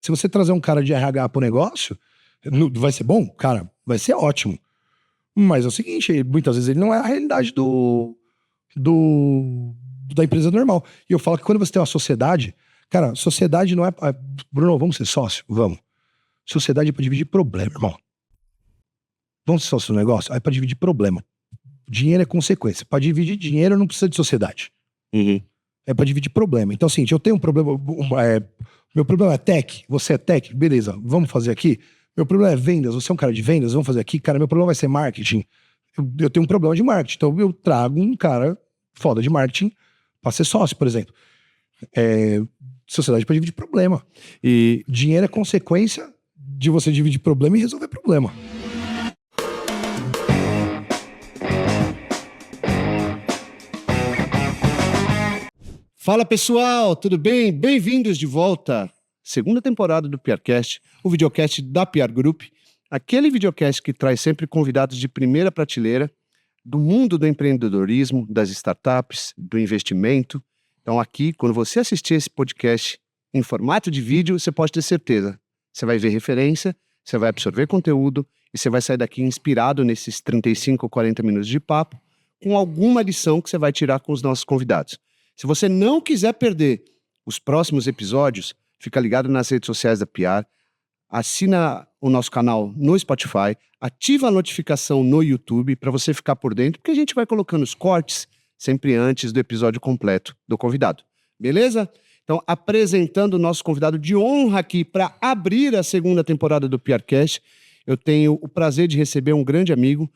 Se você trazer um cara de RH pro negócio, vai ser bom? Cara, vai ser ótimo. Mas é o seguinte, muitas vezes ele não é a realidade da empresa normal. E eu falo que quando você tem uma sociedade, cara, sociedade não é... Bruno, vamos ser sócio? Vamos. Sociedade é pra dividir problema, irmão. Vamos ser sócio no negócio? Aí é pra dividir problema. Dinheiro é consequência. Pra dividir dinheiro não precisa de sociedade. Uhum. É pra dividir problema. Então, assim, eu tenho um problema... meu problema é tech, você é tech, beleza, vamos fazer aqui. Meu problema é vendas, você é um cara de vendas, vamos fazer aqui. Cara, meu problema vai ser marketing. Eu tenho um problema de marketing, então eu trago um cara foda de marketing pra ser sócio, por exemplo. Sociedade pra dividir problema. E dinheiro é consequência de você dividir problema e resolver problema. Fala pessoal, tudo bem? Bem-vindos de volta. Segunda temporada do PRcast, o videocast da PR Group. Aquele videocast que traz sempre convidados de primeira prateleira do mundo do empreendedorismo, das startups, do investimento. Então aqui, quando você assistir esse podcast em formato de vídeo, você pode ter certeza. Você vai ver referência, você vai absorver conteúdo e você vai sair daqui inspirado nesses 35 ou 40 minutos de papo com alguma lição que você vai tirar com os nossos convidados. Se você não quiser perder os próximos episódios, fica ligado nas redes sociais da PR, assina o nosso canal no Spotify, ativa a notificação no YouTube para você ficar por dentro, porque a gente vai colocando os cortes sempre antes do episódio completo do convidado. Beleza? Então, apresentando o nosso convidado de honra aqui para abrir a segunda temporada do PRcast, eu tenho o prazer de receber um grande amigo,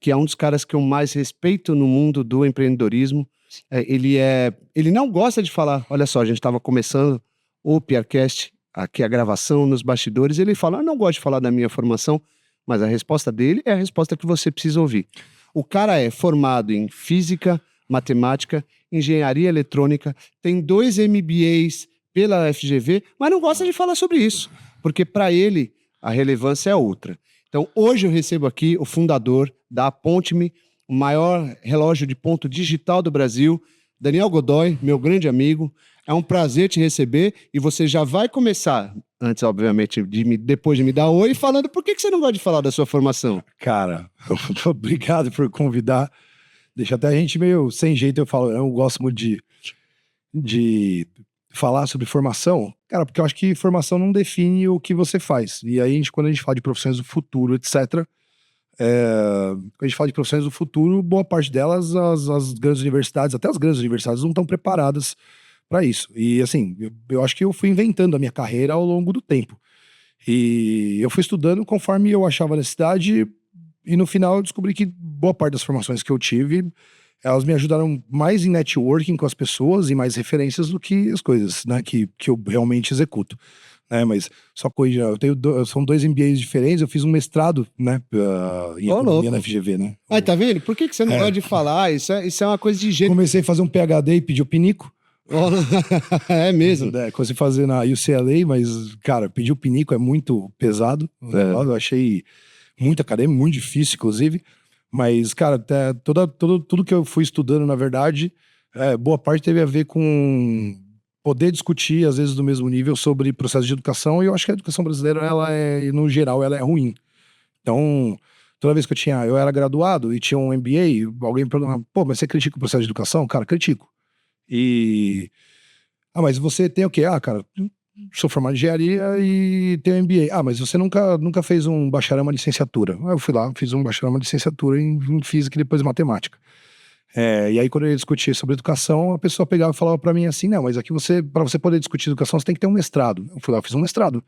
que é um dos caras que eu mais respeito no mundo do empreendedorismo. Ele não gosta de falar, olha só, a gente estava começando o PRcast, aqui a gravação nos bastidores, ele fala, eu não gosto de falar da minha formação, mas a resposta dele é a resposta que você precisa ouvir. O cara é formado em física, matemática, engenharia eletrônica, tem 2 MBAs pela FGV, mas não gosta de falar sobre isso, porque para ele a relevância é outra. Então hoje eu recebo aqui o fundador da Aponte-me, o maior relógio de ponto digital do Brasil, Daniel Godoy, meu grande amigo. É um prazer te receber e você já vai começar, antes, obviamente, depois de me dar oi, falando por que você não gosta de falar da sua formação? Cara, obrigado por convidar. Deixa até a gente meio sem jeito, eu falo, eu gosto muito de falar sobre formação, cara, porque eu acho que formação não define o que você faz. E aí, quando a gente fala de profissões do futuro, etc., quando a gente fala de profissões do futuro, boa parte delas, as grandes universidades, até as grandes universidades, não estão preparadas para isso. E assim, eu acho que eu fui inventando a minha carreira ao longo do tempo. E eu fui estudando conforme eu achava necessidade, e no final eu descobri que boa parte das formações que eu tive, elas me ajudaram mais em networking com as pessoas e mais referências do que as coisas, né, que eu realmente executo. Mas só corrigir, são 2 MBAs diferentes, eu fiz um mestrado, né, em economia na FGV, né. Tá vendo? Por que você não gosta de falar? Isso é uma coisa de gênio. Comecei a fazer um PhD e pedi o pinico. É mesmo? Comecei a fazer na UCLA, mas, cara, pedir o pinico é muito pesado. Eu achei muito acadêmico, muito difícil, inclusive. Mas, cara, tudo que eu fui estudando, na verdade, boa parte teve a ver com poder discutir, às vezes, do mesmo nível sobre processo de educação. E eu acho que a educação brasileira, no geral, ela é ruim. Então, toda vez que eu era graduado e tinha um MBA, alguém me perguntava, pô, mas você critica o processo de educação? Cara, critico. Mas você tem o quê? Cara, sou formado em engenharia e tenho MBA. Mas você nunca fez um bacharel, uma licenciatura. Eu fui lá, fiz um bacharel, uma licenciatura em física e depois matemática. E aí, quando eu ia discutir sobre educação, a pessoa pegava e falava pra mim assim, não, mas aqui pra você poder discutir educação, você tem que ter um mestrado. Eu fui lá, fiz um mestrado.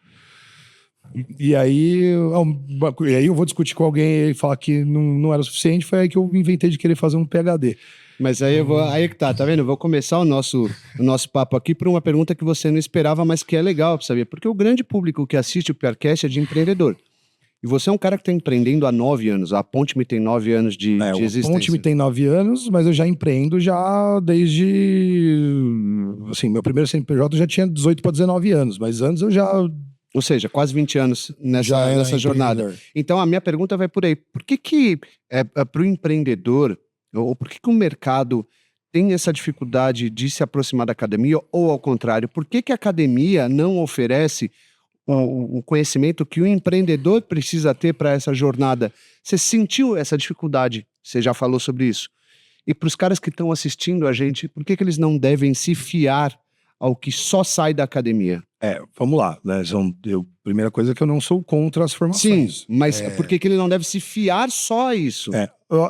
E aí eu vou discutir com alguém e falar que não era o suficiente, foi aí que eu inventei de querer fazer um PhD. Mas aí que tá vendo? Eu vou começar o nosso papo aqui por uma pergunta que você não esperava, mas que é legal pra saber, porque o grande público que assiste o PRcast é de empreendedor. E você é um cara que está empreendendo há 9 anos. A Aponte-me tem 9 anos de existência. A Aponte-me tem 9 anos, mas eu já empreendo desde... Assim, meu primeiro CNPJ já tinha 18 para 19 anos, mas antes eu já... Ou seja, quase 20 anos nessa jornada. Então a minha pergunta vai por aí. Por que para o empreendedor, ou por que o mercado tem essa dificuldade de se aproximar da academia, ou ao contrário, por que que a academia não oferece o conhecimento que o empreendedor precisa ter para essa jornada? Você sentiu essa dificuldade? Você já falou sobre isso. E para os caras que estão assistindo a gente, por que que eles não devem se fiar ao que só sai da academia? Vamos lá, né? Primeira coisa é que eu não sou contra as Sim, formações. mas por que que ele não deve se fiar só a isso?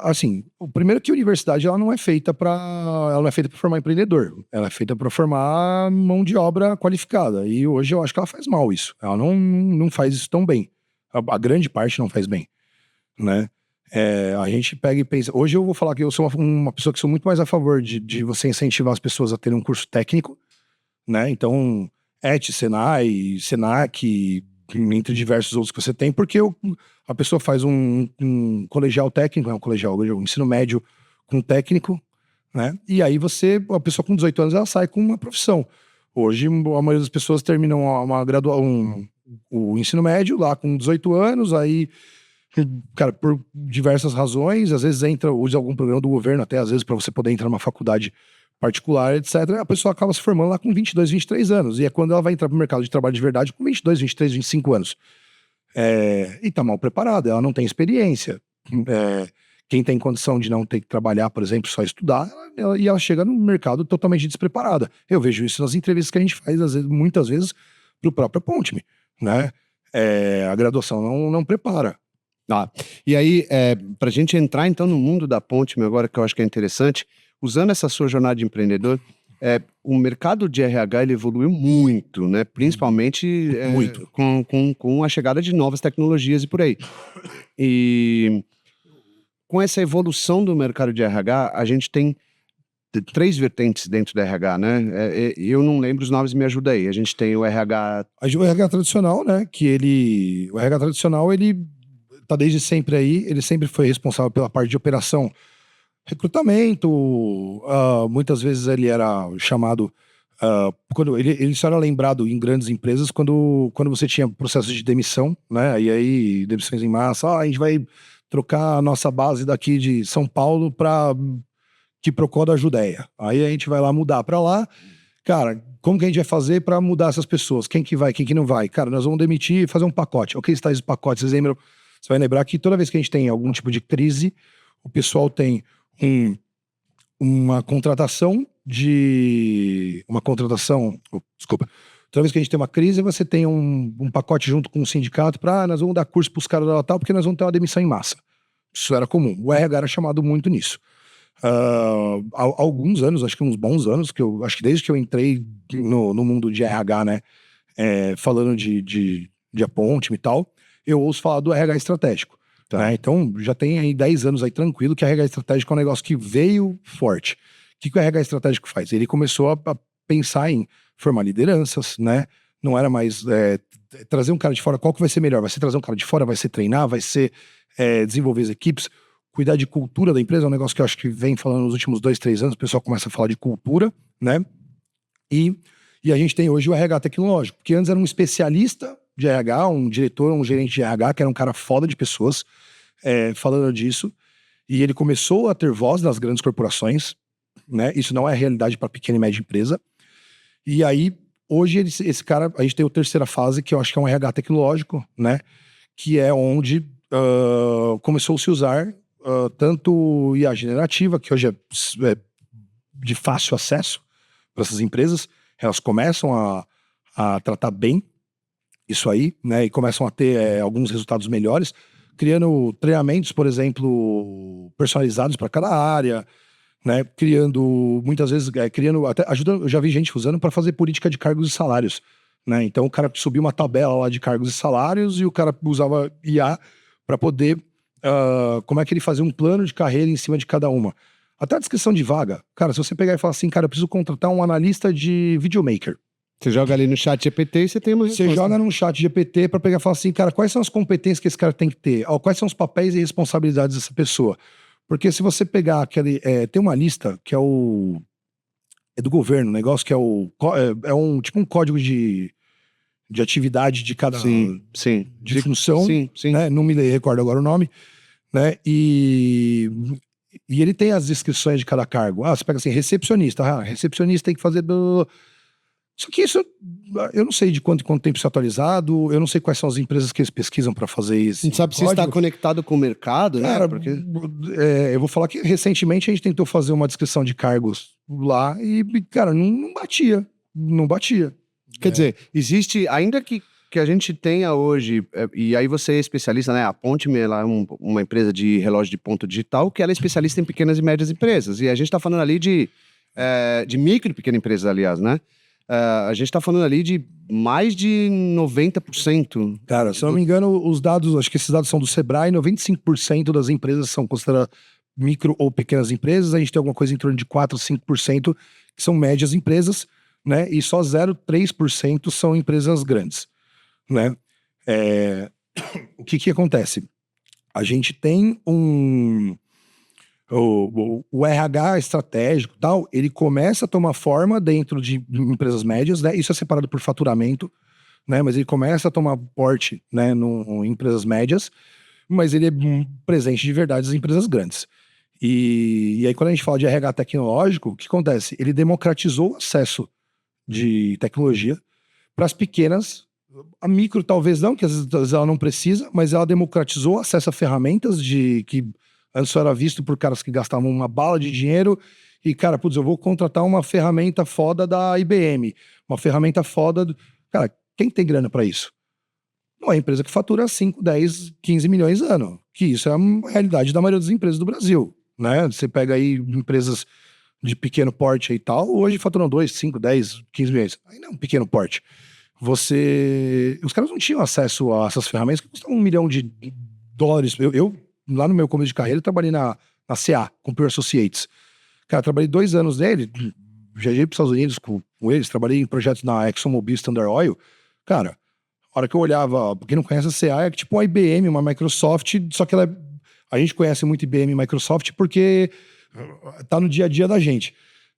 Assim, o primeiro é que a universidade ela não é feita para formar empreendedor, ela é feita para formar mão de obra qualificada. E hoje eu acho que ela faz mal isso. Ela não faz isso tão bem. A grande parte não faz bem, né? A gente pega e pensa. Hoje eu vou falar que eu sou uma pessoa que sou muito mais a favor de você incentivar as pessoas a terem um curso técnico, né? Então, Senai, Senac, entre diversos outros que você tem, porque a pessoa faz um colegial técnico, um ensino médio com técnico, né? E aí a pessoa com 18 anos, ela sai com uma profissão. Hoje, a maioria das pessoas terminam o ensino médio lá com 18 anos, aí, cara, por diversas razões, às vezes usa algum programa do governo, até às vezes para você poder entrar numa faculdade particular, etc. A pessoa acaba se formando lá com 22, 23 anos. E é quando ela vai entrar pro mercado de trabalho de verdade com 22, 23, 25 anos. E tá mal preparada, ela não tem experiência. Quem tem condição de não ter que trabalhar, por exemplo, só estudar, ela chega no mercado totalmente despreparada. Eu vejo isso nas entrevistas que a gente faz, muitas vezes, pro próprio Ponte-me, né? A graduação não prepara. E aí, pra gente entrar então no mundo da Ponte-me agora, que eu acho que é interessante, usando essa sua jornada de empreendedor, o mercado de RH ele evoluiu muito, né? Principalmente Muito. Com a chegada de novas tecnologias e por aí. E com essa evolução do mercado de RH, a gente tem 3 vertentes dentro do RH, né? Eu não lembro os nomes, me ajuda aí. A gente tem o RH... O RH tradicional, né? O RH tradicional, ele tá desde sempre aí, ele sempre foi responsável pela parte de operação, recrutamento, muitas vezes ele era chamado, quando ele só era lembrado em grandes empresas quando você tinha processos de demissão, né? E aí, demissões em massa, a gente vai trocar a nossa base daqui de São Paulo para Quiprocó da Judéia. Aí a gente vai lá mudar para lá. Cara, como que a gente vai fazer para mudar essas pessoas? Quem que vai, quem que não vai? Cara, nós vamos demitir e fazer um pacote. Ok, está esse pacote, vocês lembram? Você vai lembrar que toda vez que a gente tem algum tipo de crise, o pessoal tem uma contratação. Desculpa. Toda vez que a gente tem uma crise, você tem um pacote junto com o sindicato para nós vamos dar curso para os caras da tal, porque nós vamos ter uma demissão em massa. Isso era comum. O RH era chamado muito nisso. Há alguns anos, acho que uns bons anos, acho que desde que eu entrei no mundo de RH, né, falando de Ponte-me e tal, eu ouço falar do RH estratégico. Tá. Né? Então, já tem aí 10 anos aí tranquilo que o RH estratégico é um negócio que veio forte. O que o RH estratégico faz? Ele começou a pensar em formar lideranças, né? Não era mais trazer um cara de fora. Qual que vai ser melhor? Vai ser trazer um cara de fora? Vai ser treinar? Vai ser desenvolver as equipes? Cuidar de cultura da empresa? É um negócio que eu acho que vem falando nos últimos 2, 3 anos. O pessoal começa a falar de cultura, né? E a gente tem hoje o RH tecnológico, porque antes era um especialista de RH, um diretor, um gerente de RH, que era um cara foda de pessoas, falando disso. E ele começou a ter voz nas grandes corporações, né? Isso não é realidade para pequena e média empresa. E aí, hoje, esse cara, a gente tem a terceira fase, que eu acho que é um RH tecnológico, né? Que é onde começou a se usar tanto IA generativa, que hoje é de fácil acesso para essas empresas, elas começam a tratar bem isso aí, né? E começam a ter alguns resultados melhores, criando treinamentos, por exemplo, personalizados para cada área, né? Criando, muitas vezes, até ajudando, eu já vi gente usando para fazer política de cargos e salários, né? Então o cara subiu uma tabela lá de cargos e salários e o cara usava IA para poder, como é que ele fazia um plano de carreira em cima de cada uma. Até a descrição de vaga. Cara, se você pegar e falar assim, cara, eu preciso contratar um analista de videomaker. Você joga ali no chat GPT e você tem uma resposta. Você joga num chat GPT para pegar e falar assim, cara, quais são as competências que esse cara tem que ter? Quais são os papéis e responsabilidades dessa pessoa? Porque se você pegar aquele... tem uma lista que é do governo, um negócio que é um tipo um código de atividade de cada... Sim. De função, sim. né? Não me recordo agora o nome, né? E E ele tem as descrições de cada cargo. Você pega assim, recepcionista. Recepcionista tem que fazer... Só que isso, eu não sei de quanto tempo isso é atualizado, eu não sei quais são as empresas que eles pesquisam para fazer isso. A gente sabe se está conectado com o mercado, cara, né? Porque... eu vou falar que recentemente a gente tentou fazer uma descrição de cargos lá e, cara, não batia. Não batia. Quer dizer, existe, ainda que a gente tenha hoje, e aí você é especialista, né? A Ponte ela é uma empresa de relógio de ponto digital, que ela é especialista em pequenas e médias empresas. E a gente está falando ali de micro e pequenas empresas, aliás, né? A gente está falando ali de mais de 90%. Cara, se eu não me engano, os dados, acho que esses dados são do Sebrae, 95% das empresas são consideradas micro ou pequenas empresas, a gente tem alguma coisa em torno de 4, 5% que são médias empresas, né? E só 0,3% são empresas grandes, né? O que acontece? A gente tem o RH estratégico tal, ele começa a tomar forma dentro de empresas médias, né? Isso é separado por faturamento, né? Mas ele começa a tomar porte, né, em empresas médias, mas ele é presente de verdade nas empresas grandes. E aí, quando a gente fala de RH tecnológico, o que acontece? Ele democratizou o acesso de tecnologia para as pequenas, a micro talvez não, que às vezes ela não precisa, mas ela democratizou o acesso a ferramentas que antes só era visto por caras que gastavam uma bala de dinheiro e, cara, putz, eu vou contratar uma ferramenta foda da IBM, uma ferramenta foda... Cara, quem tem grana para isso? Não é a empresa que fatura 5, 10, 15 milhões ano, que isso é a realidade da maioria das empresas do Brasil, né? Você pega aí empresas de pequeno porte e tal, hoje faturam 2, 5, 10, 15 milhões. Aí não é um pequeno porte. Os caras não tinham acesso a essas ferramentas que custam $1 milhão. Eu lá no meu começo de carreira, trabalhei na CA, com Pure Associates. Cara, trabalhei 2 anos nele, viajei para os Estados Unidos com eles, trabalhei em projetos na ExxonMobil, Standard Oil. Cara, a hora que eu olhava, quem não conhece a CA é tipo uma IBM, uma Microsoft, só que a gente conhece muito IBM e Microsoft porque tá no dia a dia da gente.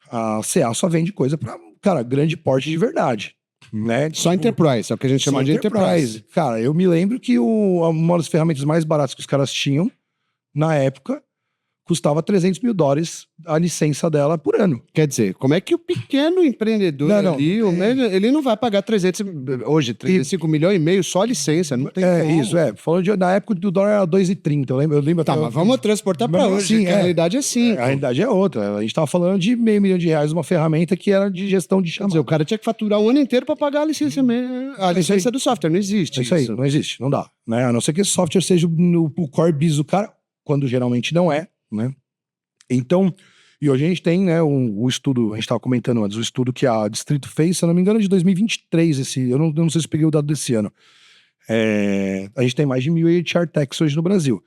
A CA só vende coisa para, cara, grande porte de verdade. Né? Só Enterprise, é o que a gente chama de Enterprise. Cara, eu me lembro que uma das ferramentas mais baratas que os caras tinham, na época, custava $300 mil a licença dela por ano. Quer dizer, como é que o pequeno empreendedor ele não vai pagar 35 milhões e meio só a licença, não tem como. Isso, falando na época do dólar era 2,30, eu lembro tá, mas vamos transportar para hoje, sim, a realidade é 5. A realidade é outra, a gente tava falando de R$500 mil, uma ferramenta que era de gestão de chamada. Quer dizer, o cara tinha que faturar o ano inteiro para pagar a licença do software, não existe isso. Aí, não existe, não dá, né? A não ser que esse software seja o core business do cara, quando geralmente não é, né? Então, e hoje a gente tem, né, o estudo, a gente estava comentando antes, o estudo que a Distrito fez, se eu não me engano, é de 2023, eu não sei se peguei o dado desse ano. A gente tem mais de 1.000 HR Techs hoje no Brasil.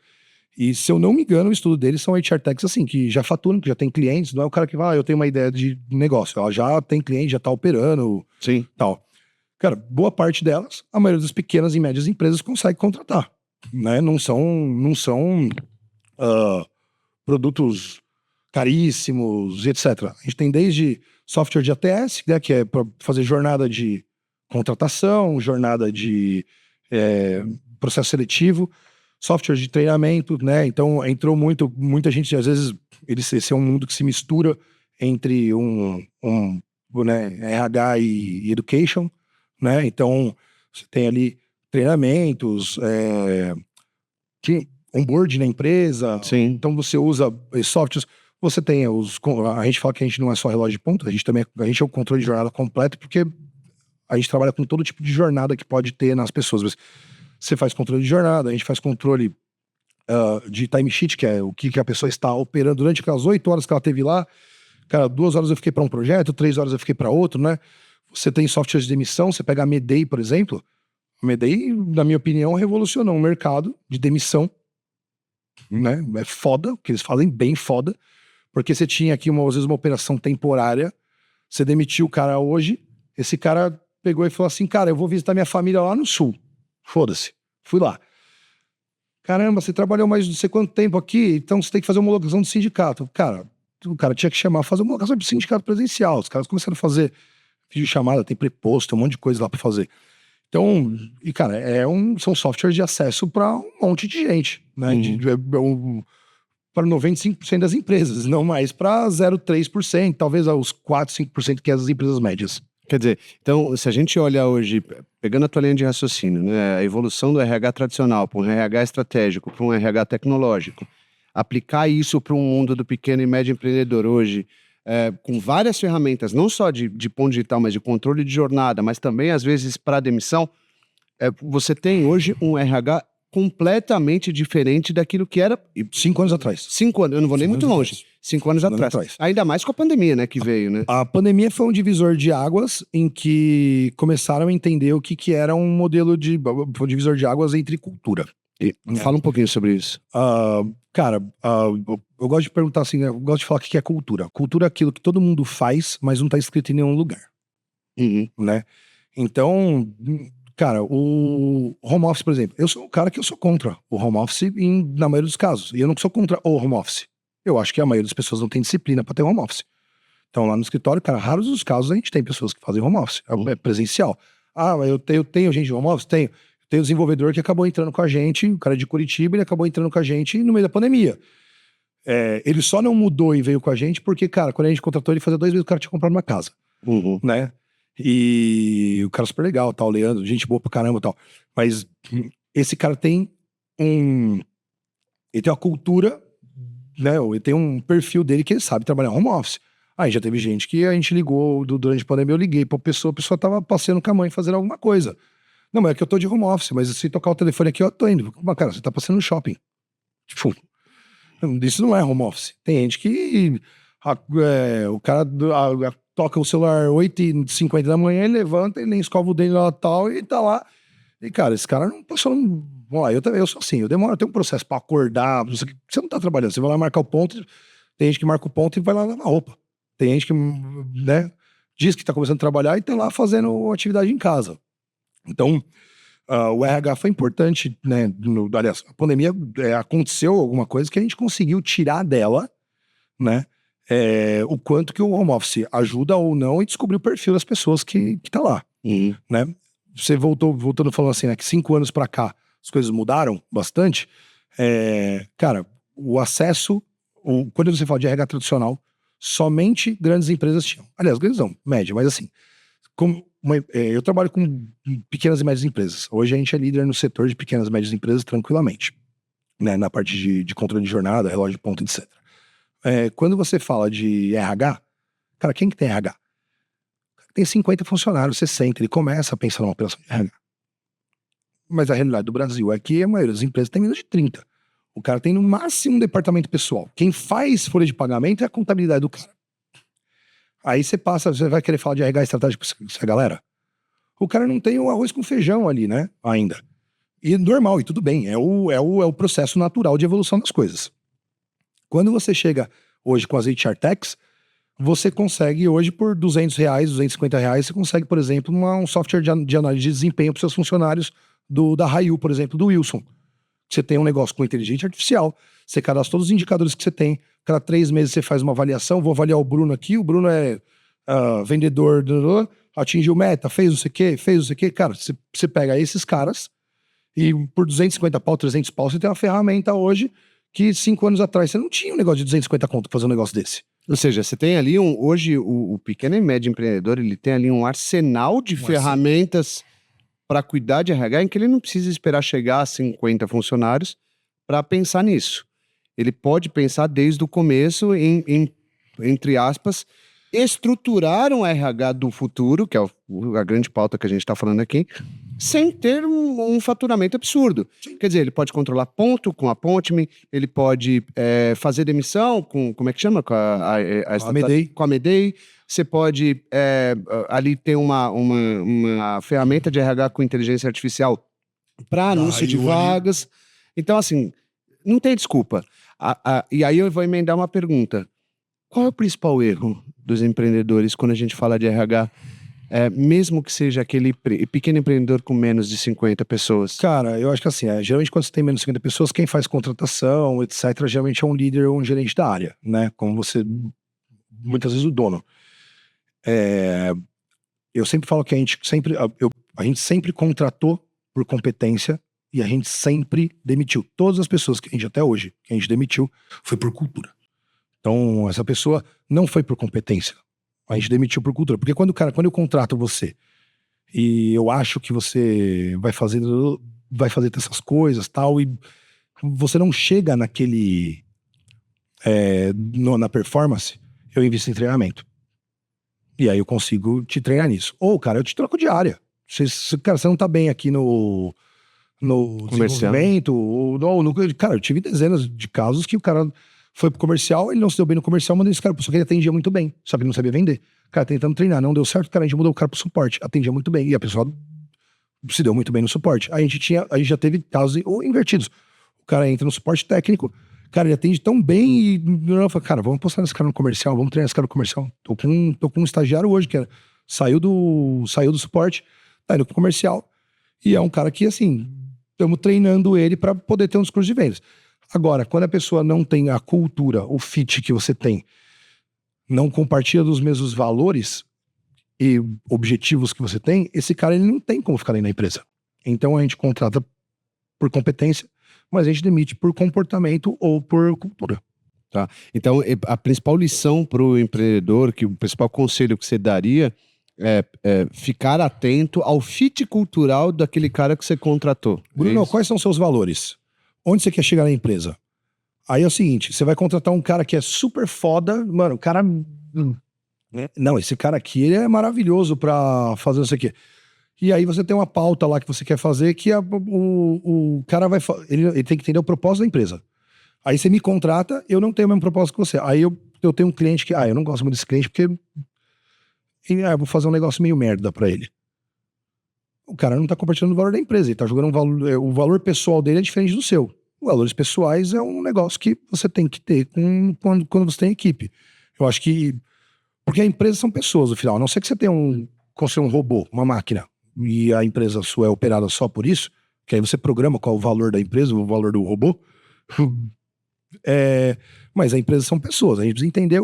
E se eu não me engano, o estudo deles são HR Techs assim, que já faturam, que já tem clientes, não é o cara que vai, eu tenho uma ideia de negócio, ela já tem cliente, já tá operando, sim, tal. Cara, boa parte delas, a maioria das pequenas e médias empresas consegue contratar, né? Não são produtos caríssimos, etc. A gente tem desde software de ATS, né, que é para fazer jornada de contratação, jornada de processo seletivo, software de treinamento, né? Então entrou muita gente, às vezes esse é um mundo que se mistura entre né, RH e education, né? Então você tem ali treinamentos, onboard na empresa. Sim. Então você usa softwares, você tem a gente fala que a gente não é só relógio de ponta, a gente é o controle de jornada completo, porque a gente trabalha com todo tipo de jornada que pode ter nas pessoas. Mas você faz controle de jornada, a gente faz controle de timesheet, que é o que a pessoa está operando durante aquelas 8 horas que ela teve lá. Cara, 2 horas eu fiquei para um projeto, 3 horas eu fiquei para outro, né? Você tem softwares de demissão, você pega a Medei, por exemplo. A Medei, na minha opinião, revolucionou o mercado de demissão, né? É foda, o que eles fazem, bem foda, porque você tinha aqui às vezes uma operação temporária, você demitiu o cara hoje, esse cara pegou e falou assim, cara, eu vou visitar minha família lá no sul, foda-se, fui lá. Caramba, você trabalhou mais não sei quanto tempo aqui, então você tem que fazer uma homologação do sindicato. Cara, o cara tinha que fazer uma homologação do sindicato presencial, os caras começaram a fazer videochamada, tem preposto, um monte de coisa lá pra fazer. Então, e cara, são softwares de acesso para um monte de gente, né? para 95% das empresas, não mais para 0,3%, talvez aos 4, 5% que é as empresas médias. Quer dizer, então, se a gente olha hoje, pegando a tua linha de raciocínio, né, a evolução do RH tradicional para um RH estratégico, para um RH tecnológico, aplicar isso para um mundo do pequeno e médio empreendedor hoje, com várias ferramentas, não só de ponto digital, mas de controle de jornada, mas também, às vezes, para demissão, você tem hoje um RH completamente diferente daquilo que era 5 anos atrás. 5 anos, eu não vou nem muito longe, 5 anos atrás. Ainda mais com a pandemia, né, que veio, né? A pandemia foi um divisor de águas em que começaram a entender o que era um modelo um divisor de águas entre cultura. Fala um pouquinho sobre isso. Cara, eu gosto de perguntar assim, eu gosto de falar o que é cultura. Cultura é aquilo que todo mundo faz, mas não tá escrito em nenhum lugar. Né? Então, cara, o home office, por exemplo, eu sou um cara que eu sou contra o home office na maioria dos casos. E eu não sou contra o home office. Eu acho que a maioria das pessoas não tem disciplina para ter home office. Então, lá no escritório, cara, raros os casos a gente tem pessoas que fazem home office. É presencial. Eu tenho gente de home office? Tenho. Tem o desenvolvedor que acabou entrando com a gente, o cara de Curitiba, ele acabou entrando com a gente no meio da pandemia. Ele só não mudou e veio com a gente porque, cara, quando a gente contratou ele, fazia 2 meses o cara tinha comprado uma casa. Né? E o cara super legal, tal, Leandro, gente boa pra caramba e tal. Mas esse cara tem ele tem uma cultura, né? Ele tem um perfil dele que ele sabe trabalhar home office. Aí já teve gente que a gente ligou, durante a pandemia eu liguei pra pessoa, a pessoa tava passeando com a mãe fazendo alguma coisa. Não, mas é que eu tô de home office, mas se tocar o telefone aqui, eu tô indo. Mas, cara, você tá passando no shopping. Tipo, isso não é home office. Tem gente que o cara toca o celular 8h50 da manhã, ele levanta, ele nem escova o dente lá tal, e tá lá. E, cara, esse cara não passou. Vamos lá, eu sou assim, eu tenho um processo pra acordar. Você não tá trabalhando, você vai lá marcar o ponto. Tem gente que marca o ponto e vai lá lavar roupa. Tem gente que, né, diz que tá começando a trabalhar e tá lá fazendo atividade em casa. Então, o RH foi importante, né? Aliás, a pandemia aconteceu alguma coisa que a gente conseguiu tirar dela, né? O quanto que o home office ajuda ou não e descobrir o perfil das pessoas que tá lá, né? Você voltando falando assim, né? Que 5 anos pra cá as coisas mudaram bastante. Cara, o acesso, quando você fala de RH tradicional, somente grandes empresas tinham. Aliás, grandes não, média, mas assim, eu trabalho com pequenas e médias empresas. Hoje a gente é líder no setor de pequenas e médias empresas tranquilamente, né? Na parte de controle de jornada, relógio de ponta, etc. Quando você fala de RH, cara, quem que tem RH? Tem 50 funcionários, 60, ele começa a pensar numa operação de RH. Mas a realidade do Brasil é que a maioria das empresas tem menos de 30. O cara tem no máximo um departamento pessoal. Quem faz folha de pagamento é a contabilidade do cara. Aí você vai querer falar de RH estratégico pra essa galera? O cara não tem o arroz com feijão ali, né? Ainda. E normal, e tudo bem. É o processo natural de evolução das coisas. Quando você chega hoje com as HR Techs, você consegue hoje por R$200, R$250, você consegue, por exemplo, um software de análise de desempenho para seus funcionários da Rayu, por exemplo, do Wilson. Você tem um negócio com inteligência artificial, você cadastra todos os indicadores que você tem, cada 3 meses você faz uma avaliação, vou avaliar o Bruno aqui, o Bruno é vendedor, atingiu meta, fez não sei o quê, cara, você pega esses caras e por 250 pau, 300 pau, você tem uma ferramenta hoje que 5 anos atrás você não tinha um negócio de 250 conto pra fazer um negócio desse. Ou seja, você tem ali hoje o pequeno e médio empreendedor, ele tem ali um arsenal de ferramentas para cuidar de RH em que ele não precisa esperar chegar a 50 funcionários para pensar nisso. Ele pode pensar desde o começo entre aspas, estruturar um RH do futuro, que é a grande pauta que a gente está falando aqui, sem ter um faturamento absurdo. Sim. Quer dizer, ele pode controlar ponto com a Ponte.me, ele pode fazer demissão com, como é que chama? Com a Medei. Com a Medei. Você pode ali ter uma ferramenta de RH com inteligência artificial para anúncio de vagas. Então, assim, não tem desculpa. E aí eu vou emendar uma pergunta. Qual é o principal erro dos empreendedores quando a gente fala de RH? Mesmo que seja aquele pequeno empreendedor com menos de 50 pessoas. Cara, eu acho que assim, geralmente quando você tem menos de 50 pessoas, quem faz contratação, etc., geralmente é um líder ou um gerente da área, né? Como você, muitas vezes o dono. Eu sempre falo que a gente sempre contratou por competência E a gente sempre demitiu. Todas as pessoas que a gente, até hoje, que a gente demitiu, foi por cultura. Então, essa pessoa não foi por competência. A gente demitiu por cultura. Porque quando eu contrato você e eu acho que você vai fazer essas coisas tal, e você não chega na performance, eu invisto em treinamento. E aí eu consigo te treinar nisso. Ou, cara, eu te troco de área. Cara, você não tá bem aqui no desenvolvimento, cara, eu tive dezenas de casos que o cara foi pro comercial, ele não se deu bem no comercial, mandei esse cara, só que ele atendia muito bem, só que ele não sabia vender. Cara, tentando treinar, não deu certo, cara, a gente mudou o cara pro suporte, atendia muito bem, e a pessoa se deu muito bem no suporte. A gente já teve casos invertidos. O cara entra no suporte técnico, cara, ele atende tão bem e eu falo, cara, vamos postar nesse cara no comercial, vamos treinar esse cara no comercial. Tô com um estagiário hoje, que saiu do suporte, tá indo pro comercial, e é um cara que, assim, estamos treinando ele para poder ter um discurso de vendas. Agora, quando a pessoa não tem a cultura, o fit que você tem, não compartilha dos mesmos valores e objetivos que você tem, esse cara ele não tem como ficar ali na empresa. Então a gente contrata por competência, mas a gente demite por comportamento ou por cultura. Tá? Então, a principal lição para o empreendedor, o principal conselho que você daria é ficar atento ao fit cultural daquele cara que você contratou. Bruno, quais são os seus valores? Onde você quer chegar na empresa? Aí é o seguinte, você vai contratar um cara que é super foda, mano, o cara... Não, esse cara aqui, ele é maravilhoso pra fazer isso aqui. E aí você tem uma pauta lá que você quer fazer que o cara vai... Ele tem que entender o propósito da empresa. Aí você me contrata, eu não tenho o mesmo propósito que você. Aí eu tenho um cliente que... eu não gosto muito desse cliente porque... eu vou fazer um negócio meio merda pra ele. O cara não tá compartilhando o valor da empresa, ele tá jogando o valor pessoal dele é diferente do seu. Os valores pessoais é um negócio que você tem que ter quando você tem equipe. Eu acho que... Porque a empresa são pessoas, no final. A não ser que você tenha construir um robô, uma máquina, e a empresa sua é operada só por isso, que aí você programa qual o valor da empresa, o valor do robô. Mas a empresa são pessoas, a gente precisa entender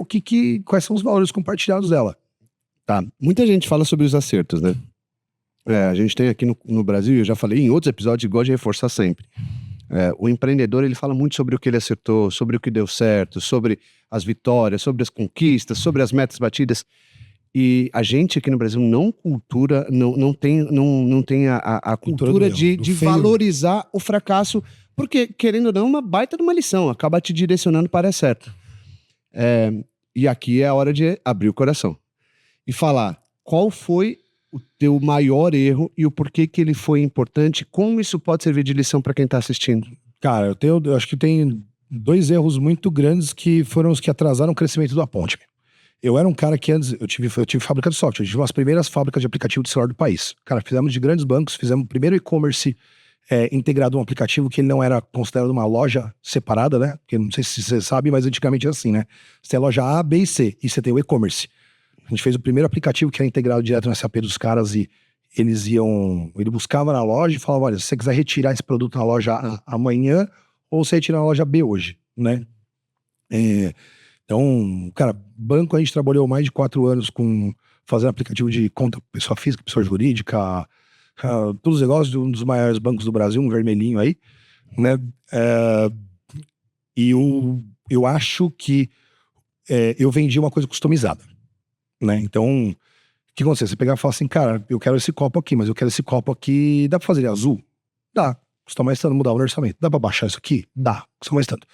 quais são os valores compartilhados dela. Tá. Muita gente fala sobre os acertos, né? A gente tem aqui no Brasil, eu já falei em outros episódios e gosto de reforçar sempre. O empreendedor, ele fala muito sobre o que ele acertou, sobre o que deu certo, sobre as vitórias, sobre as conquistas, sobre as metas batidas. E a gente aqui no Brasil não tem a cultura de valorizar o fracasso, porque, querendo ou não, é uma baita de uma lição, acaba te direcionando para a certa. E aqui é a hora de abrir o coração e falar qual foi o teu maior erro e o porquê que ele foi importante, como isso pode servir de lição para quem está assistindo. Cara, eu acho que tem 2 erros muito grandes que foram os que atrasaram o crescimento da Ponte. Eu era um cara que antes, eu tive fábrica de software, eu tive umas primeiras fábricas de aplicativo de celular do país. Cara, fizemos de grandes bancos, fizemos o primeiro e-commerce integrado a um aplicativo que ele não era considerado uma loja separada, né? Porque não sei se você sabe, mas antigamente era assim, né? Você tem a loja A, B e C, e você tem o e-commerce. A gente fez o primeiro aplicativo que era integrado direto no SAP dos caras e ele buscava na loja e falava, olha, se você quiser retirar esse produto na loja A amanhã, ou você retira na loja B hoje, né? Então, cara, banco a gente trabalhou mais de 4 anos fazendo aplicativo de conta pessoa física, pessoa jurídica, todos os negócios de um dos maiores bancos do Brasil, um vermelhinho aí, né? E eu acho que eu vendi uma coisa customizada, né? Então, o que aconteceu? Você pegar e falar assim, cara, eu quero esse copo aqui, mas eu quero esse copo aqui, dá pra fazer ele azul? Dá. Custa mais tanto mudar o orçamento. Dá pra baixar isso aqui? Dá. Custa mais tanto.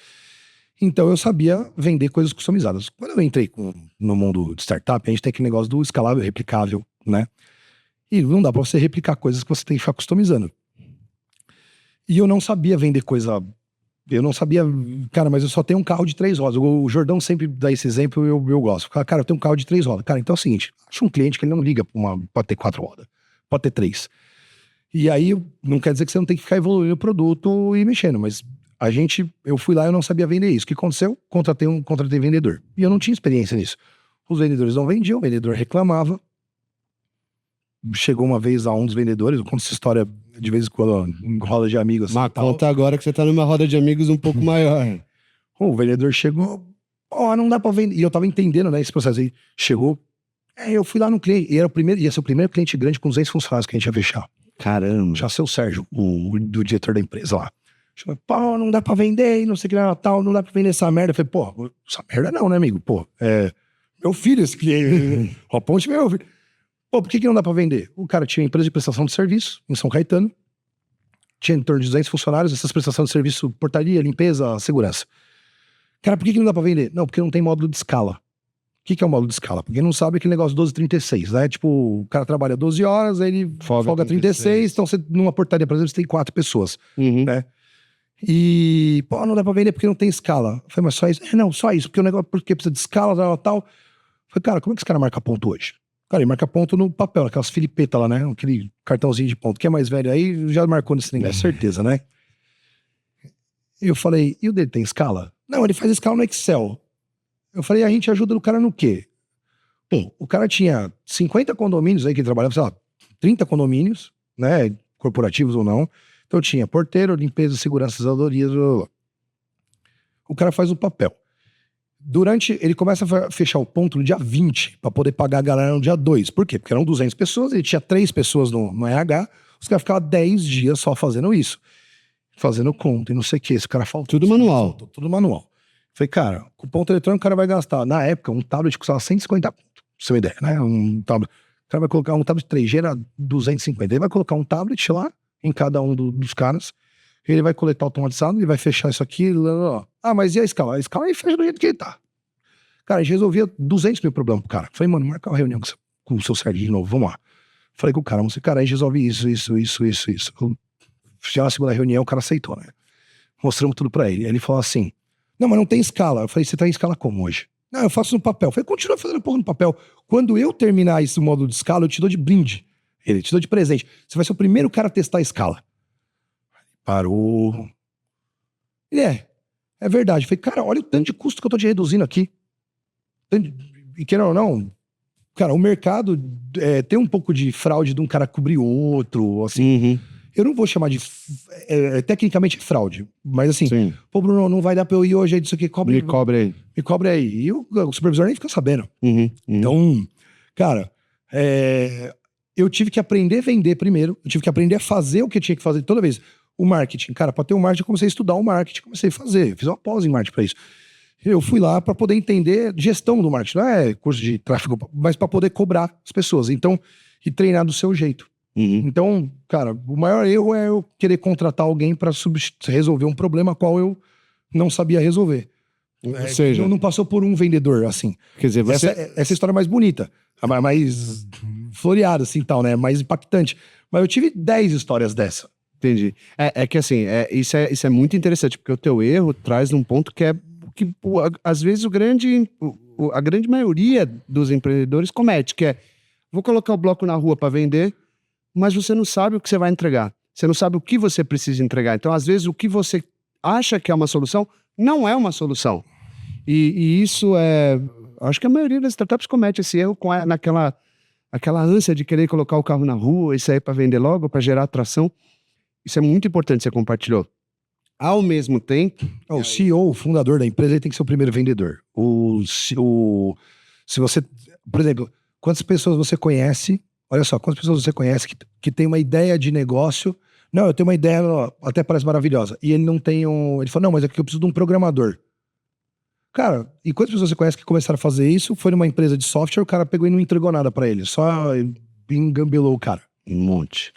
Então eu sabia vender coisas customizadas. Quando eu entrei no mundo de startup, a gente tem aquele negócio do escalável, replicável, né? E não dá pra você replicar coisas que você tem que ficar customizando. E eu não sabia vender coisa... Eu não sabia... Cara, mas eu só tenho um carro de 3 rodas. O Jordão sempre dá esse exemplo e eu gosto. Cara, eu tenho um carro de 3 rodas. Cara, então é o seguinte. Acha um cliente que ele não liga pode ter 4 rodas. Pode ter 3. E aí, não quer dizer que você não tem que ficar evoluindo o produto e mexendo, mas eu fui lá e eu não sabia vender isso. O que aconteceu? Contratei vendedor. E eu não tinha experiência nisso. Os vendedores não vendiam, o vendedor reclamava. Chegou uma vez a um dos vendedores, eu conto essa história de vez em quando, em roda de amigos. Mas conta agora que você tá numa roda de amigos um pouco maior. O vendedor chegou, não dá pra vender. E eu tava entendendo, né, esse processo aí. Chegou, eu fui lá no cliente, ia ser o primeiro cliente grande com 200 funcionários que a gente ia fechar. Caramba. Já seu Sérgio, do diretor da empresa lá. Chama, pô, não dá pra vender, não sei o que lá, tal, não dá pra vender essa merda. Eu falei, pô, essa merda não, né, amigo? Pô, meu filho esse cliente, o Ponte meu filho. Pô, por que não dá pra vender? O cara tinha empresa de prestação de serviço em São Caetano, tinha em torno de 200 funcionários, essas prestações de serviço, portaria, limpeza, segurança. Cara, por que não dá pra vender? Não, porque não tem módulo de escala. O que é o módulo de escala? Porque quem não sabe é aquele negócio 12/36, né? Tipo, o cara trabalha 12 horas, aí ele folga 36, então você, numa portaria, por exemplo, você tem 4 pessoas, né? E, pô, não dá pra vender porque não tem escala. Eu falei, mas só isso? Não, só isso, porque o negócio, porque precisa de escala, tal. Eu falei, cara, como é que esse cara marca ponto hoje? Cara, ele marca ponto no papel, aquelas filipetas lá, né? Aquele cartãozinho de ponto. Quem é mais velho aí já marcou nesse negócio, certeza, né? E eu falei, e o dele tem escala? Não, ele faz escala no Excel. Eu falei, a gente ajuda o cara no quê? Bom, o cara tinha 50 condomínios aí que ele trabalhava, sei lá, 30 condomínios, né? Corporativos ou não. Então tinha porteiro, limpeza, segurança, zeladoria, blá, blá, blá. O cara faz o papel. Ele começa a fechar o ponto no dia 20, pra poder pagar a galera no dia 2. Por quê? Porque eram 200 pessoas, ele tinha 3 pessoas no RH, os caras ficavam 10 dias só fazendo isso. Fazendo conta e não sei o que. Esse cara faltou. Tudo manual. Tudo manual. Falei, cara, com ponto eletrônico o cara vai gastar. Na época, um tablet custava 150 pontos, pra você ter uma ideia, né? Um tablet. O cara vai colocar um tablet 3G, era 250. Ele vai colocar um tablet lá, em cada um dos caras. Ele vai coletar automatizado, ele vai fechar isso aqui. Lá. Ah, mas e a escala? A escala aí fecha do jeito que ele tá. Cara, a gente resolvia 200 mil problemas pro cara. Falei, mano, marca uma reunião com o seu Sérgio de novo, vamos lá. Falei com o cara, cara, a gente resolve isso. Já na segunda reunião, o cara aceitou, né? Mostramos tudo pra ele. Aí ele falou assim, não, mas não tem escala. Eu falei, você tá em escala como hoje? Não, eu faço no papel. Eu falei, continua fazendo porra no papel. Quando eu terminar esse módulo de escala, eu te dou de brinde. Ele te dou de presente. Você vai ser o primeiro cara a testar a escala. Parou. Ele é verdade. Eu falei, cara, olha o tanto de custo que eu tô te reduzindo aqui. E querendo ou não, cara, o mercado tem um pouco de fraude de um cara cobrir outro, assim. Eu não vou chamar de... tecnicamente é fraude. Mas assim, sim. Pô, Bruno, não vai dar pra eu ir hoje aí disso aqui. Me cobre aí. Me cobre aí. E o supervisor nem fica sabendo. Então, cara, eu tive que aprender a vender primeiro. Eu tive que aprender a fazer o que eu tinha que fazer toda vez. O marketing. Cara, pra ter um marketing, eu comecei a estudar o marketing. Comecei a fazer. Fiz uma pós em marketing pra isso. Eu fui lá pra poder entender gestão do marketing. Não é curso de tráfego, mas pra poder cobrar as pessoas. Então, e treinar do seu jeito. Então, cara, o maior erro é eu querer contratar alguém pra resolver um problema qual eu não sabia resolver. Ou seja, não passou por um vendedor, assim. Quer dizer, essa história é mais bonita, mais floreada, assim, tal, né? Mais impactante. Mas eu tive 10 histórias dessa. Entendi. É que assim, isso é muito interessante, porque o teu erro traz um ponto que às vezes a grande maioria dos empreendedores comete, que é, vou colocar o bloco na rua para vender, mas você não sabe o que você vai entregar. Você não sabe o que você precisa entregar. Então, às vezes, o que você acha que é uma solução, não é uma solução. E isso acho que a maioria das startups comete esse erro naquela ânsia de querer colocar o carro na rua e sair para vender logo, para gerar atração. Isso é muito importante, você compartilhou. Ao mesmo tempo... O CEO, o fundador da empresa, ele tem que ser o primeiro vendedor. Se você... Por exemplo, quantas pessoas você conhece... Olha só, quantas pessoas você conhece que tem uma ideia de negócio? Não, eu tenho uma ideia, até parece maravilhosa. E ele não tem Ele falou, não, mas é que eu preciso de um programador. Cara, e quantas pessoas você conhece que começaram a fazer isso? Foi numa empresa de software, o cara pegou e não entregou nada pra ele. Só engambelou o cara. Um monte.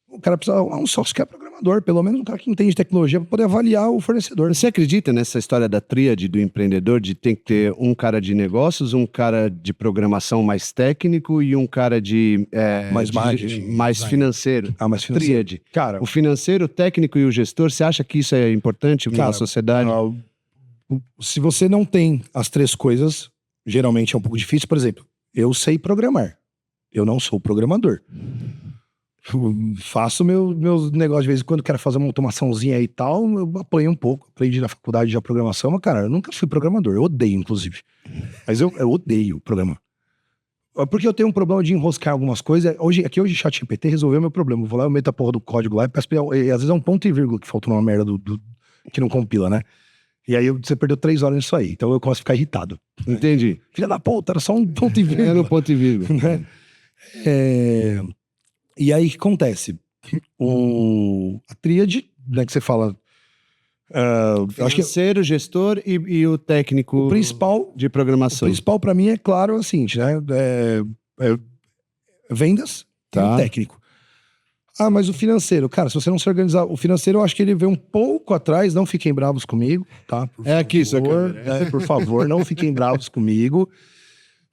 O cara precisa de um sócio que é programador, pelo menos um cara que entende tecnologia pra poder avaliar o fornecedor. Você acredita nessa história da tríade do empreendedor, de ter que ter um cara de negócios, um cara de programação mais técnico e um cara de mais marketing, mais financeiro? Mais financeiro. Tríade. Cara, o financeiro, o técnico e o gestor, você acha que isso é importante na sociedade? Se você não tem as 3 coisas, geralmente é um pouco difícil. Por exemplo, eu sei programar. Eu não sou programador. Faço meus negócios de vez em quando, quero fazer uma automaçãozinha aí e tal, eu apanho um pouco, aprendi na faculdade de programação, mas cara, eu nunca fui programador, eu odeio inclusive, mas eu odeio programar, porque eu tenho um problema de enroscar algumas coisas. Hoje ChatGPT resolveu meu problema, eu vou lá, eu meto a porra do código lá, e às vezes é um ponto e vírgula que faltou numa merda que não compila, né? E aí você perdeu 3 horas nisso aí, então eu começo a ficar irritado. Entendi. Filha da puta, era só um ponto e vírgula. Era um ponto e vírgula. Né? E aí o que acontece? a tríade, né, que você fala. Eu acho que Financeiro, gestor e o técnico o principal de programação. pra mim é claro, assim, né? Vendas e o técnico. Ah, mas o financeiro, cara, se você não se organizar, o financeiro eu acho que ele veio um pouco atrás, não fiquem bravos comigo, tá? Por aqui isso aqui. por favor, não fiquem bravos comigo,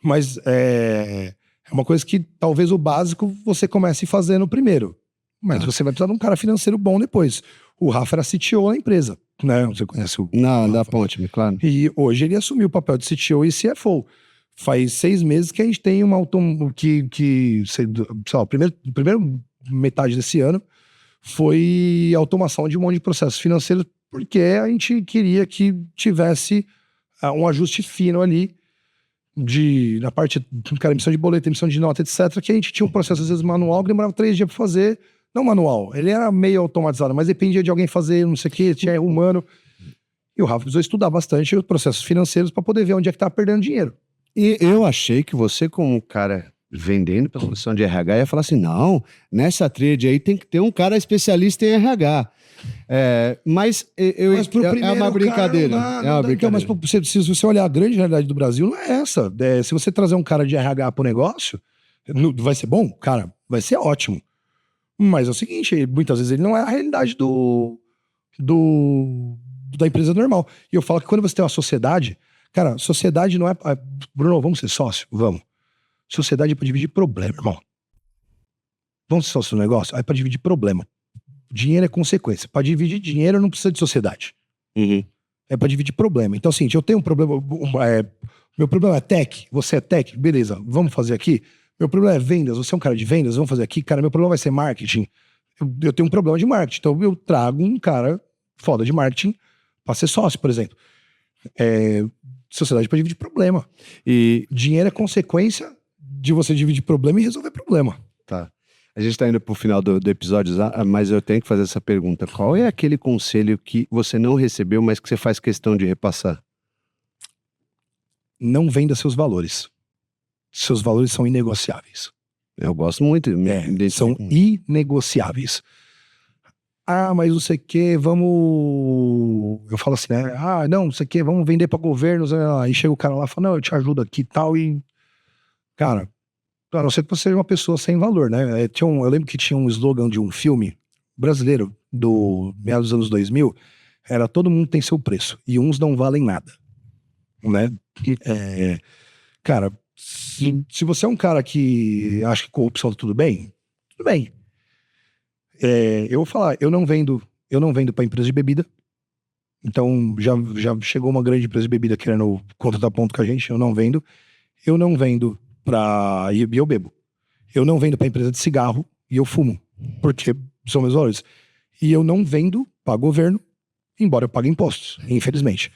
mas é uma coisa que talvez o básico você comece fazendo primeiro, mas você vai precisar de um cara financeiro bom depois. O Rafa era CTO na empresa, né? Você conhece o Da Ponte, claro. E hoje ele assumiu o papel de CTO e CFO. Faz 6 meses que a gente tem uma sei lá, primeiro metade desse ano foi automação de um monte de processos financeiros, porque a gente queria que tivesse um ajuste fino ali na parte, cara, emissão de boleto, emissão de nota, etc., que a gente tinha um processo às vezes manual que demorava 3 dias para fazer. Não manual, ele era meio automatizado, mas dependia de alguém fazer, não sei o que, tinha humano. E o Rafa precisou estudar bastante os processos financeiros para poder ver onde é que tá perdendo dinheiro. E eu achei que você, como cara vendendo pela posição de RH, ia falar assim, não, nessa trade aí tem que ter um cara especialista em RH. Mas é uma brincadeira. Então, mas se você olhar a grande realidade do Brasil, não é essa. Se você trazer um cara de RH pro negócio, vai ser bom? Cara, vai ser ótimo. Mas é o seguinte, muitas vezes ele não é a realidade da empresa normal. E eu falo que quando você tem uma sociedade, cara, sociedade não é... Bruno, vamos ser sócio? Vamos. Sociedade é pra dividir problema, irmão. Vamos ser sócio no negócio? É pra dividir problema. Dinheiro é consequência. Pra dividir dinheiro não precisa de sociedade. Uhum. É pra dividir problema. Então, assim, eu tenho um problema... meu problema é tech, você é tech, beleza, vamos fazer aqui. Meu problema é vendas, você é um cara de vendas, vamos fazer aqui. Cara, meu problema vai ser marketing. Eu tenho um problema de marketing, então eu trago um cara foda de marketing pra ser sócio, por exemplo. Sociedade pra dividir problema. E dinheiro é consequência de você dividir problema e resolver problema. Tá. A gente tá indo pro final do episódio, mas eu tenho que fazer essa pergunta. Qual é aquele conselho que você não recebeu, mas que você faz questão de repassar? Não venda seus valores. Seus valores são inegociáveis. Eu gosto muito. São inegociáveis. Ah, mas não sei o que, vamos... Eu falo assim, né? Ah, não sei o que, vamos vender pra governos. Aí chega o cara lá e fala, não, eu te ajudo aqui e tal. E, cara, a não ser que você seja uma pessoa sem valor, né? Eu lembro que tinha um slogan de um filme brasileiro, do meados dos anos 2000, era todo mundo tem seu preço, e uns não valem nada, né? Cara, se você é um cara que acha que corrupção tá tudo bem, tudo bem. Eu vou falar, eu não vendo pra empresa de bebida. Então, já chegou uma grande empresa de bebida querendo contratar ponto com a gente, eu não vendo. Eu não vendo pra... E eu bebo. Eu não vendo pra empresa de cigarro e eu fumo, porque são meus valores. E eu não vendo pra governo, embora eu pague impostos, infelizmente.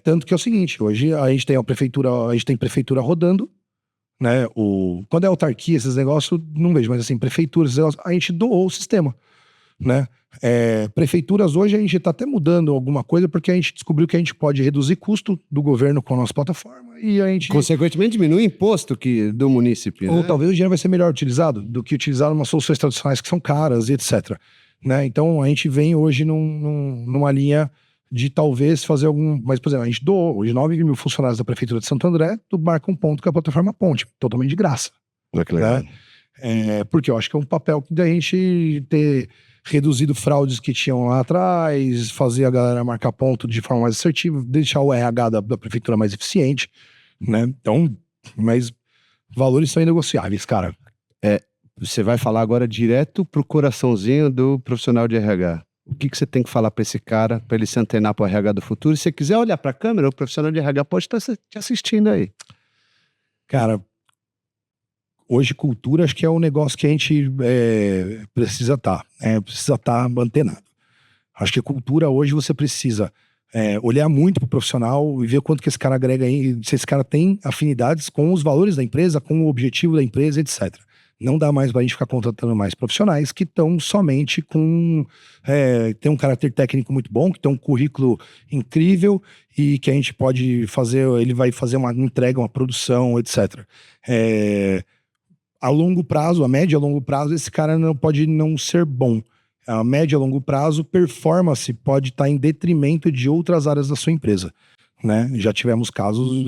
Tanto que é o seguinte, hoje a gente tem prefeitura rodando, né? Quando é autarquia, esses negócios, não vejo, mas assim, prefeitura, esses negócios, a gente doou o sistema, né? Prefeituras hoje a gente tá até mudando alguma coisa, porque a gente descobriu que a gente pode reduzir custo do governo com a nossa plataforma e a gente... Consequentemente diminui o imposto do município, Ou né? talvez o dinheiro vai ser melhor utilizado do que utilizado em umas soluções tradicionais que são caras e etc, né? Então a gente vem hoje numa linha de talvez fazer mas, por exemplo, a gente doou hoje 9 mil funcionários da Prefeitura de Santo André do Marca um Ponto, que é a plataforma Ponte, totalmente de graça. Que legal. Né? Porque eu acho que é um papel da gente ter reduzido fraudes que tinham lá atrás, fazer a galera marcar ponto de forma mais assertiva, deixar o RH da Prefeitura mais eficiente, né? Então, mas valores são inegociáveis, cara. Você vai falar agora direto pro coraçãozinho do profissional de RH. O que você tem que falar para esse cara, para ele se antenar para o RH do futuro? Se você quiser olhar para a câmera, o profissional de RH pode estar te assistindo aí. Cara, hoje cultura acho que é um negócio que a gente precisa estar antenado. Acho que a cultura hoje você precisa olhar muito pro profissional e ver quanto que esse cara agrega aí, se esse cara tem afinidades com os valores da empresa, com o objetivo da empresa, etc. Não dá mais pra gente ficar contratando mais profissionais que estão somente com... tem um caráter técnico muito bom, que tem um currículo incrível e que a gente pode fazer... Ele vai fazer uma entrega, uma produção, etc. a longo prazo, a médio e a longo prazo, esse cara não pode não ser bom. A médio e a longo prazo, performance pode estar em detrimento de outras áreas da sua empresa, né? Já tivemos casos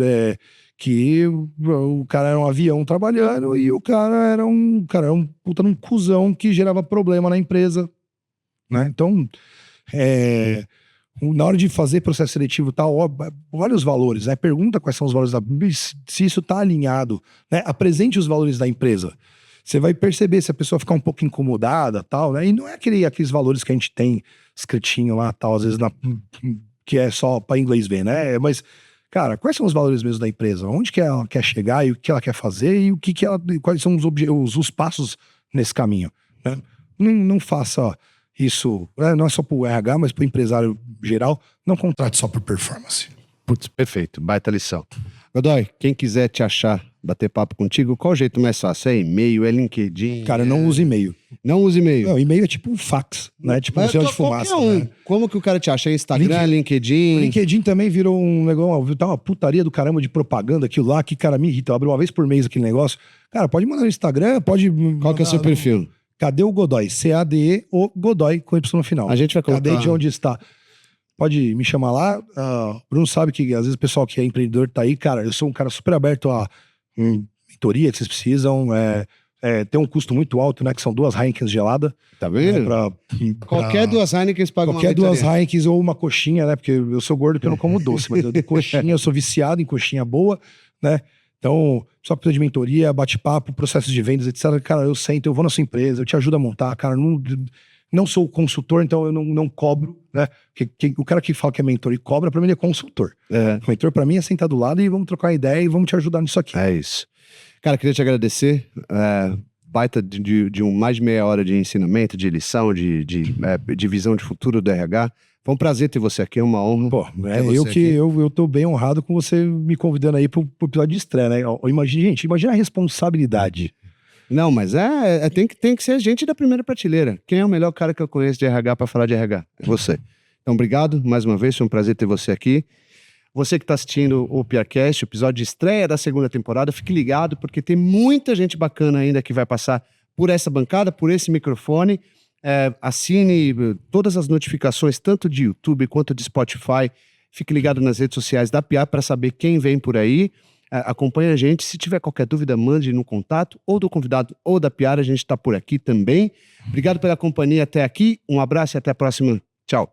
que o cara era um avião trabalhando e o cara era um puta num cuzão que gerava problema na empresa, né? Então, na hora de fazer processo seletivo e tal, olha os valores, né? Pergunta quais são os valores se isso está alinhado, né? Apresente os valores da empresa. Você vai perceber se a pessoa ficar um pouco incomodada, tal, né? E não é aqueles valores que a gente tem escritinho lá, tal, às vezes que é só para inglês ver, né? Mas, cara, quais são os valores mesmo da empresa? Onde que ela quer chegar e o que ela quer fazer e quais são os passos nesse caminho, né? Não faça isso, né? Não é só para o RH, mas para o empresário geral. Não contrate só por performance. Putz, perfeito, baita lição. Godoy, quem quiser te achar, bater papo contigo, qual o jeito mais fácil? É e-mail, é LinkedIn? Cara, não use e-mail. Não use e-mail? Não, e-mail é tipo um fax, né? Tipo um sinal de fumaça. Né? Como que o cara te acha? É Instagram, LinkedIn? O LinkedIn também virou um negócio, tá uma putaria do caramba de propaganda, aquilo lá, que, cara, me irrita. Eu abro uma vez por mês aquele negócio. Cara, pode mandar no Instagram, pode... Qual que é o seu perfil? Cadê o Godoy? CADE o Godoy com Y no final. A gente vai colocar... Cadê de onde está? Pode me chamar lá. Bruno sabe que às vezes o pessoal que é empreendedor tá aí, cara, eu sou um cara super aberto a mentoria que vocês precisam. Tem um custo muito alto, né? Que são 2 Heineken geladas. Tá vendo? Qualquer 2 Heineken paga uma qualquer 2 Heineken ou uma coxinha, né? Porque eu sou gordo que eu não como doce, mas eu de coxinha, eu sou viciado em coxinha boa, né? Então, só precisa de mentoria, bate-papo, processos de vendas, etc. Cara, eu sento, eu vou na sua empresa, eu te ajudo a montar, cara, não sou consultor, então eu não cobro, né? O cara que fala que é mentor e cobra, pra mim ele é consultor. O mentor pra mim é sentar do lado e vamos trocar uma ideia e vamos te ajudar nisso aqui. É isso. Cara, queria te agradecer. Baita de mais de meia hora de ensinamento, de lição, de visão de futuro do RH. Foi um prazer ter você aqui, é uma honra. Pô, eu tô bem honrado com você me convidando aí pro episódio de estreia, né? Imagina a responsabilidade. Não, mas tem que ser gente da primeira prateleira. Quem é o melhor cara que eu conheço de RH para falar de RH? É você. Então, obrigado mais uma vez, foi um prazer ter você aqui. Você que está assistindo o PRcast, o episódio de estreia da segunda temporada, fique ligado, porque tem muita gente bacana ainda que vai passar por essa bancada, por esse microfone. Assine todas as notificações, tanto de YouTube quanto de Spotify. Fique ligado nas redes sociais da PR para saber quem vem por aí. Acompanhe a gente. Se tiver qualquer dúvida, mande no contato, ou do convidado ou da PR. A gente está por aqui também. Obrigado pela companhia até aqui. Um abraço e até a próxima. Tchau.